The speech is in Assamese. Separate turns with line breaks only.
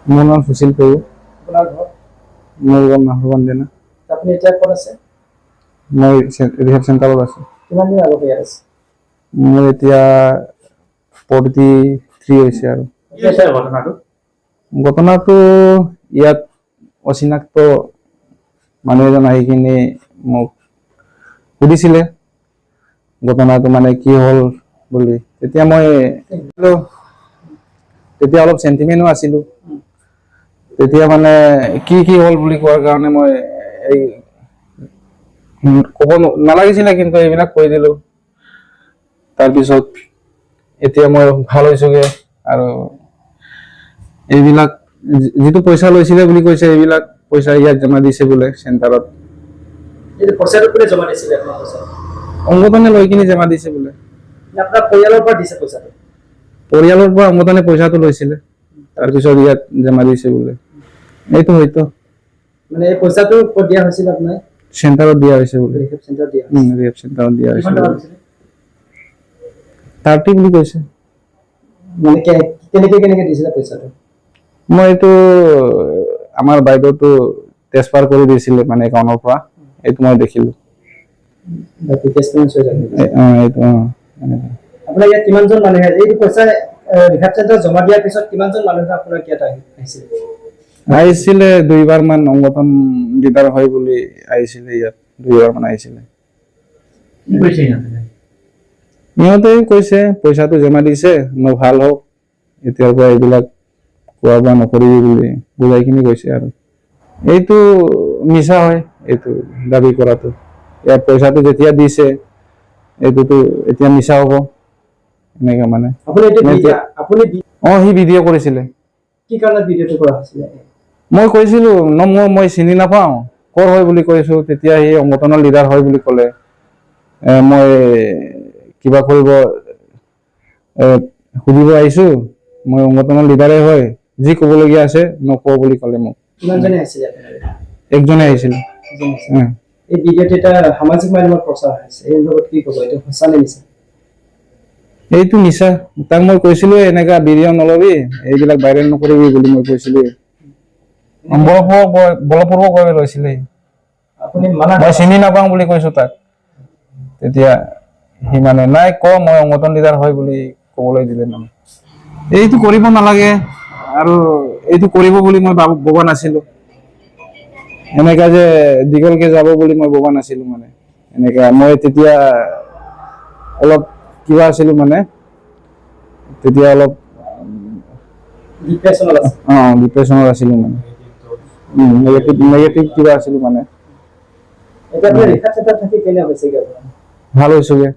মোৰ নাম সুশীল পেগু।
আপোনাৰ ঘৰ?
মোৰ ঘৰ নাহৰবান দেনা।
আপুনি এতিয়া ক'ত আছে?
মই ৰিহেব চেণ্টাৰত আছোঁ।
কিমান দিন আগত ইয়াত আছে?
মোৰ এতিয়া 43 হৈছে আৰু।
কি হৈছে ঘটনাটো?
ঘটনাটো ইয়াত অচিনাক্ত মানুহ এজন আহি কিনে মোক সুধিছিলে ঘটনাটো মানে কি হ'ল বুলি। তেতিয়া মই অলপ চেণ্টিমেণ্টো আছিলোঁ। তেতিয়া মানে কি হ'ল বুলি কোৱাৰ কাৰণে মই এই ক'ব নালাগিছিলে, কিন্তু এইবিলাক কৈ দিলোঁ। তাৰপিছত এতিয়া মই ভাল হৈছোগে আৰু এইবিলাক যিটো পইচা লৈছিলে বুলি কৈছে, এইবিলাক পইচা ইয়াত জমা দিছে বোলে চেণ্টাৰত।
এই পইচাটো কোনে জমা দিছিলে আপোনাৰ পইচা?
সংগঠনে লৈ কিনে জমা দিছে বোলে।
আপোনাৰ পৰিয়ালৰ পৰা দিছে পইচাটো?
পৰিয়ালৰ পৰা সংগঠনে পইচাটো লৈছিলে, তাৰপিছত ইয়াত জমা দিছে বোলে। এইটো হয়তো
মানে এই পইচাটো ক'ত দিয়া হৈছিল আপোনাৰ?
চেণ্টাৰত দিয়া হৈছে বোলে।
ৰিহেব চেণ্টাৰত দিয়া হৈছিল।
ৰিহেব চেণ্টাৰত দিয়া হৈছে।
কিমান টকা লৈছিলে?
30 বুলি কৈছে।
মানে কেনেকে দিছিলে পইচাটো?
মই এইটো আমাৰ বাইদেউটো ট্ৰেন্সফাৰ কৰি দিছিলে মানে একাউণ্টৰ পৰা, এইটো মই দেখিলোঁ।
আপোনাৰ ইয়াত কিমানজন মানুহ এইটো পইচা ৰিহেব চেণ্টাৰত জমা দিয়াৰ পিছত কিমানজন মানুহ আপোনাৰ ইয়াত আহিছিল?
আহিছিলে 2বাৰ মান সংগঠন লিডাৰ হয় বুলি আহিছিলে, ইয়াত 2বাৰ মান আহিছিলে। সিহঁতে কৈছে পইচাটো জমা দিছে, মই ভাল হওক, এতিয়াৰ পৰা এইবিলাক খোৱা বোৱা নকৰিবি বুলি বুজাই কিনি কৈছে আৰু। এইটো মিছা হয়, এইটো দাবী কৰাটো। ইয়াত পইচাটো যেতিয়া দিছে এইটোতো এতিয়া মিছা হ'ব এনেকে মানে। সি ভিডিঅ' কৰিছিলে।
কি কাৰণত ভিডিঅ'টো কৰা হৈছিলে?
মই কৈছিলোঁ মই চিনি নাপাওঁ, ক'ৰ হয় বুলি কৈছোঁ। তেতিয়া সি সংগঠনৰ লিডাৰ হয় বুলি ক'লে। মই কিবা কৰিব সুধিব আহিছোঁ, মই সংগঠনৰ লিডাৰে হয়, যি ক'বলগীয়া আছে নকওঁ বুলি ক'লে মোক।
কিমানজনে আহিছিলে আপোনালোকে?
একজনে আহিছিল।
এই ভিডিঅ'টো এটা সামাজিক মাধ্যমত প্ৰচাৰ হৈছে, এই লগত কি ক'ব? এইটো সঁচা নে মিছা?
এইটো মিছা। তাক মই কৈছিলোৱে এনেকা ভিডিঅ' নলবি, এইবিলাক ভাইৰেল নকৰিবি বুলি মই কৈছিলোৱে। বলপূৰ্বকভাৱে লৈছিলে। মই চিনি নাপাওঁ বুলি কৈছোঁ তাক। তেতিয়া সি মানে নাই মই সংগঠন লিডাৰ হয় বুলি ক'বলৈ দিলে মানে। এইটো কৰিব নালাগে আৰু এইটো কৰিব বুলি মই ভবা নাছিলোঁ। এনেকা যে দীঘলকে যাব বুলি মই ভবা নাছিলোঁ মানে। এনেকা মই তেতিয়া অলপ কিবা আছিলোঁ মানে, তেতিয়া অলপ ডিপ্ৰেছনত আছিলোঁ মানে। নেগেটিভ কিবা আছিলোঁ মানে।
এতিয়া ৰিহেব চেণ্টাৰত থাকি কেনে হৈছেগে আপোনাৰ?
ভাল হৈছোগে।